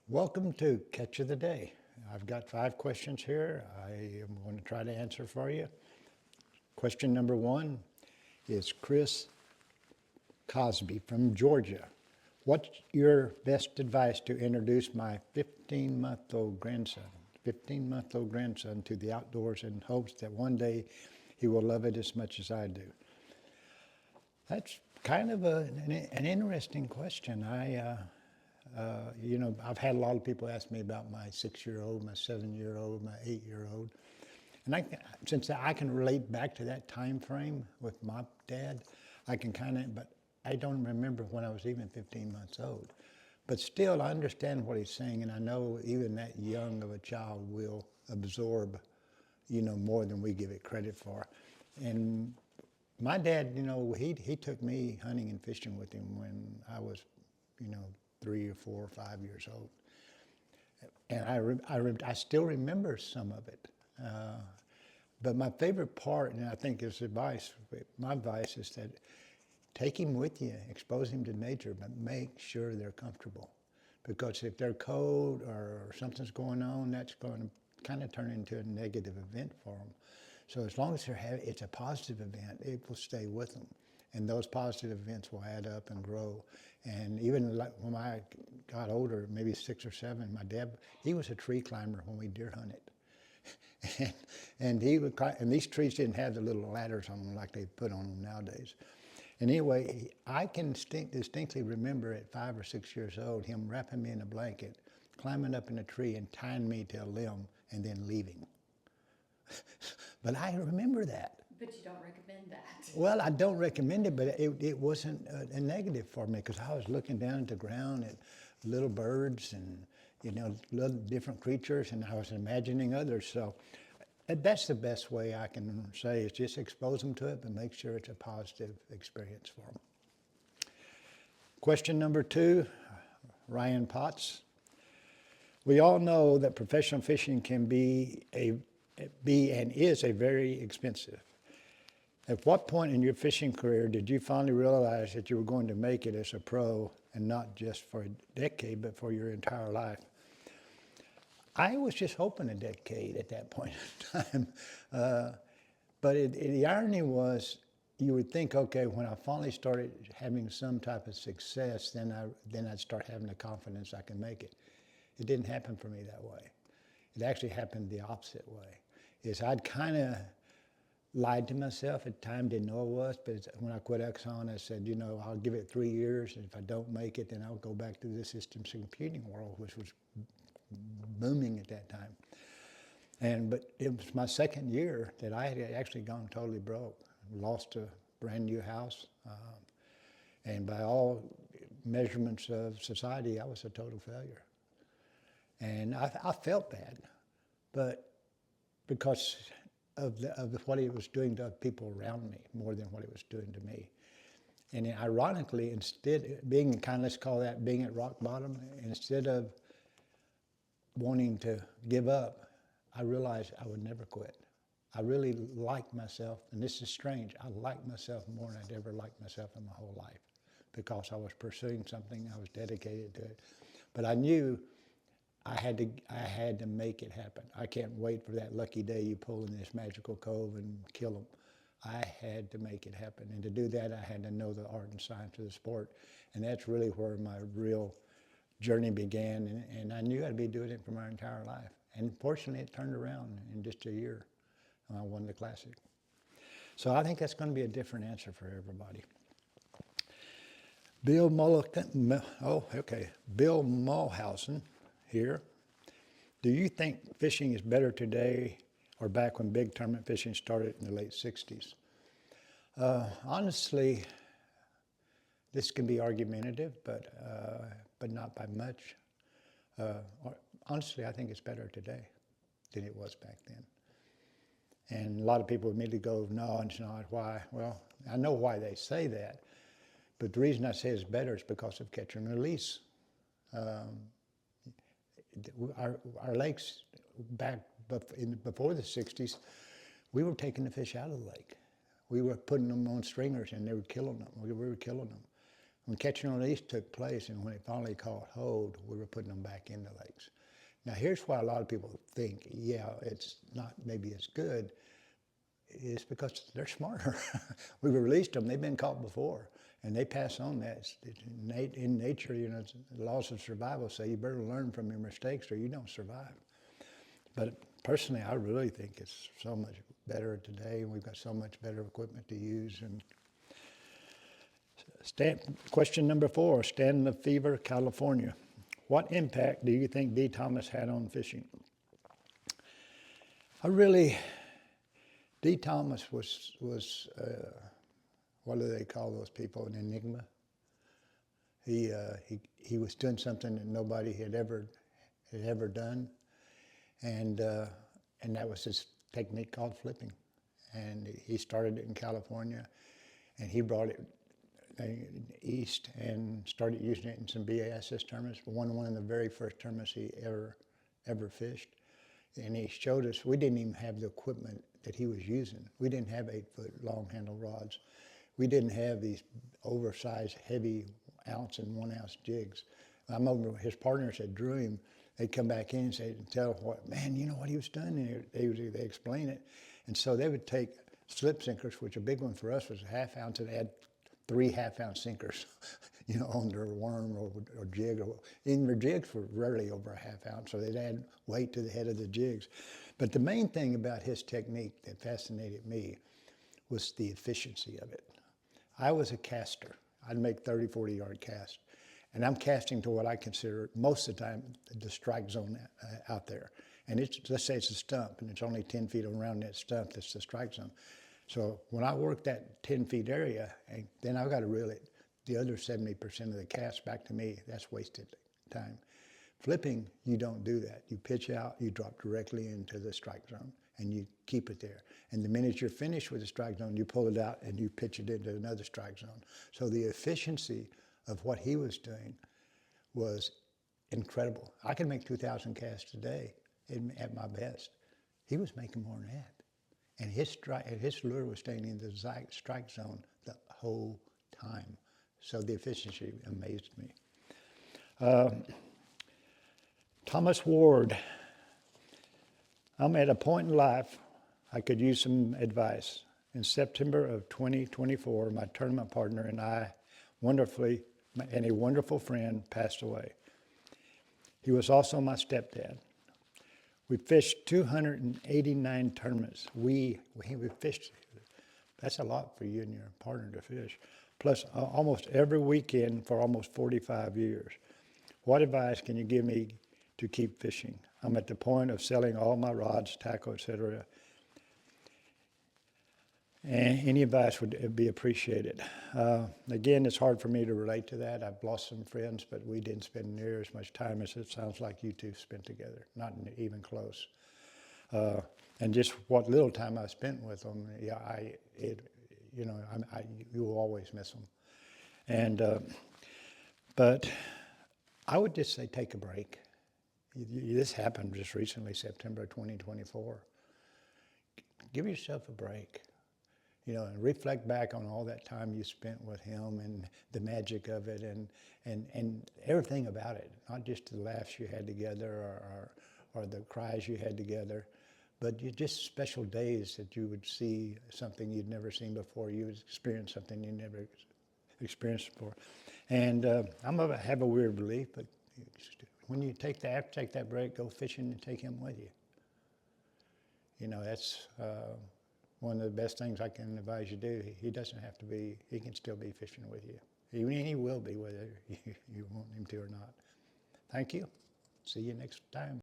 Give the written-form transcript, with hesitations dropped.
Welcome to Catch of the Day. I've got 5 questions here. I am going to try to answer for you. Question number 1 is Chris Cosby from Georgia. What's your best advice to introduce my 15-month-old grandson to the outdoors in hopes that one day he will love it as much as I do? That's kind of an interesting question. I've had a lot of people ask me about my 6-year-old, my 7-year-old, my 8-year-old. And since I can relate back to that time frame with my dad, but I don't remember when I was even 15 months old. But still, I understand what he's saying, and I know even that young of a child will absorb, more than we give it credit for. And my dad, he took me hunting and fishing with him when I was, 3 or 4 or 5 years old. And I still remember some of it. But my favorite part, and I think is my advice is that take him with you, expose him to nature, but make sure they're comfortable. Because if they're cold or something's going on, that's going to kind of turn into a negative event for them. So as long as it's a positive event, it will stay with them. And those positive events will add up and grow. And even like when I got older, maybe 6 or 7, my dad, he was a tree climber when we deer hunted. and these trees didn't have the little ladders on them like they put on them nowadays. And anyway, I can distinctly remember at 5 or 6 years old, him wrapping me in a blanket, climbing up in a tree and tying me to a limb and then leaving. But I remember that. But you don't recommend that. Well, I don't recommend it, but it wasn't a negative for me because I was looking down at the ground at little birds and, little different creatures, and I was imagining others. So that's the best way I can say is just expose them to it, but make sure it's a positive experience for them. Question number 2, Ryan Potts. We all know that professional fishing can be and is a very expensive. At what point in your fishing career did you finally realize that you were going to make it as a pro and not just for a decade, but for your entire life? I was just hoping a decade at that point in time. But the irony was, you would think, okay, when I finally started having some type of success, then I'd start having the confidence I can make it. It didn't happen for me that way. It actually happened the opposite way. I'd kind of lied to myself at the time, didn't know it was, but when I quit Exxon, I said, I'll give it 3 years, and if I don't make it, then I'll go back to the systems computing world, which was booming at that time. But it was my second year that I had actually gone totally broke, lost a brand new house, and by all measurements of society, I was a total failure. And I felt bad, but because of what it was doing to people around me more than what it was doing to me. And ironically, instead being let's call that being at rock bottom, instead of wanting to give up, I realized I would never quit. I really liked myself, and this is strange, I liked myself more than I'd ever liked myself in my whole life because I was pursuing something, I was dedicated to it. But I knew I had to make it happen. I can't wait for that lucky day you pull in this magical cove and kill them. I had to make it happen. And to do that, I had to know the art and science of the sport. And that's really where my real journey began. And I knew I'd be doing it for my entire life. And fortunately, it turned around in just a year when I won the Classic. So I think that's going to be a different answer for everybody. Bill Muehlhausen here. Do you think fishing is better today or back when big tournament fishing started in the late 60s? Honestly, this can be argumentative, but not by much. Honestly, I think it's better today than it was back then. And a lot of people immediately go, no, it's not. Why? Well, I know why they say that, but the reason I say it's better is because of catch and release. Our lakes back before the 60s, we were taking the fish out of the lake. We were putting them on stringers and they were killing them. We were killing them. When catching on the east took place and when it finally caught hold, we were putting them back in the lakes. Now here's why a lot of people think, yeah, it's not maybe as good. It's because they're smarter. We released them, they've been caught before, and they pass on that. In nature, you know, the laws of survival say you better learn from your mistakes or you don't survive. But personally, I really think it's so much better today, and we've got so much better equipment to use. And question number 4, Stan LaFever, California. What impact do you think D. Thomas had on fishing? D. Thomas was what do they call those people, an enigma? He was doing something that nobody had ever done, and that was his technique called flipping. And he started it in California, and he brought it east and started using it in some BASS tournaments. One of the very first tournaments he ever fished. And he showed us, we didn't even have the equipment that he was using. We didn't have 8-foot long handle rods. We didn't have these oversized, heavy ounce and 1 ounce jigs. I remember his partners that drew him, they'd come back in and say, tell what, man, you know what he was doing? And they explain it. And so they would take slip sinkers, which a big one for us was a 1/2 ounce, and add 3 1/2-ounce sinkers, you know, on their worm or jig. Even their jigs were rarely over a 1/2 ounce, so they'd add weight to the head of the jigs. But the main thing about his technique that fascinated me was the efficiency of it. I was a caster. I'd make 30, 40-yard casts. And I'm casting to what I consider most of the time the strike zone out there. And let's say it's a stump, and it's only 10 feet around that stump that's the strike zone. So when I work that 10-feet area, and then I've got to reel it, the other 70% of the cast back to me, that's wasted time. Flipping, you don't do that. You pitch out, you drop directly into the strike zone, and you keep it there. And the minute you're finished with the strike zone, you pull it out and you pitch it into another strike zone. So the efficiency of what he was doing was incredible. I could make 2,000 casts a day at my best. He was making more than that. And his lure was staying in the strike zone the whole time. So the efficiency amazed me. Thomas Ward. I'm at a point in life I could use some advice. In September of 2024, my tournament partner and I, and a wonderful friend, passed away. He was also my stepdad. We fished 289 tournaments. We fished, that's a lot for you and your partner to fish, plus almost every weekend for almost 45 years. What advice can you give me to keep fishing? I'm at the point of selling all my rods, tackle, etc. And any advice would be appreciated. Again, it's hard for me to relate to that. I've lost some friends, but we didn't spend near as much time as it sounds like you two spent together, not even close. And just what little time I spent with them, yeah, you will always miss them. And but I would just say take a break. This happened just recently, September 2024. Give yourself a break. You know, and reflect back on all that time you spent with him and the magic of it and everything about it, not just the laughs you had together or the cries you had together, but just special days that you would see something you'd never seen before, you would experience something you never experienced before. And I'm going to have a weird belief, but when you take that break, go fishing and take him with you. You know, that's one of the best things I can advise you to do. He doesn't have to be, he can still be fishing with you. He will be, whether you want him to or not. Thank you. See you next time.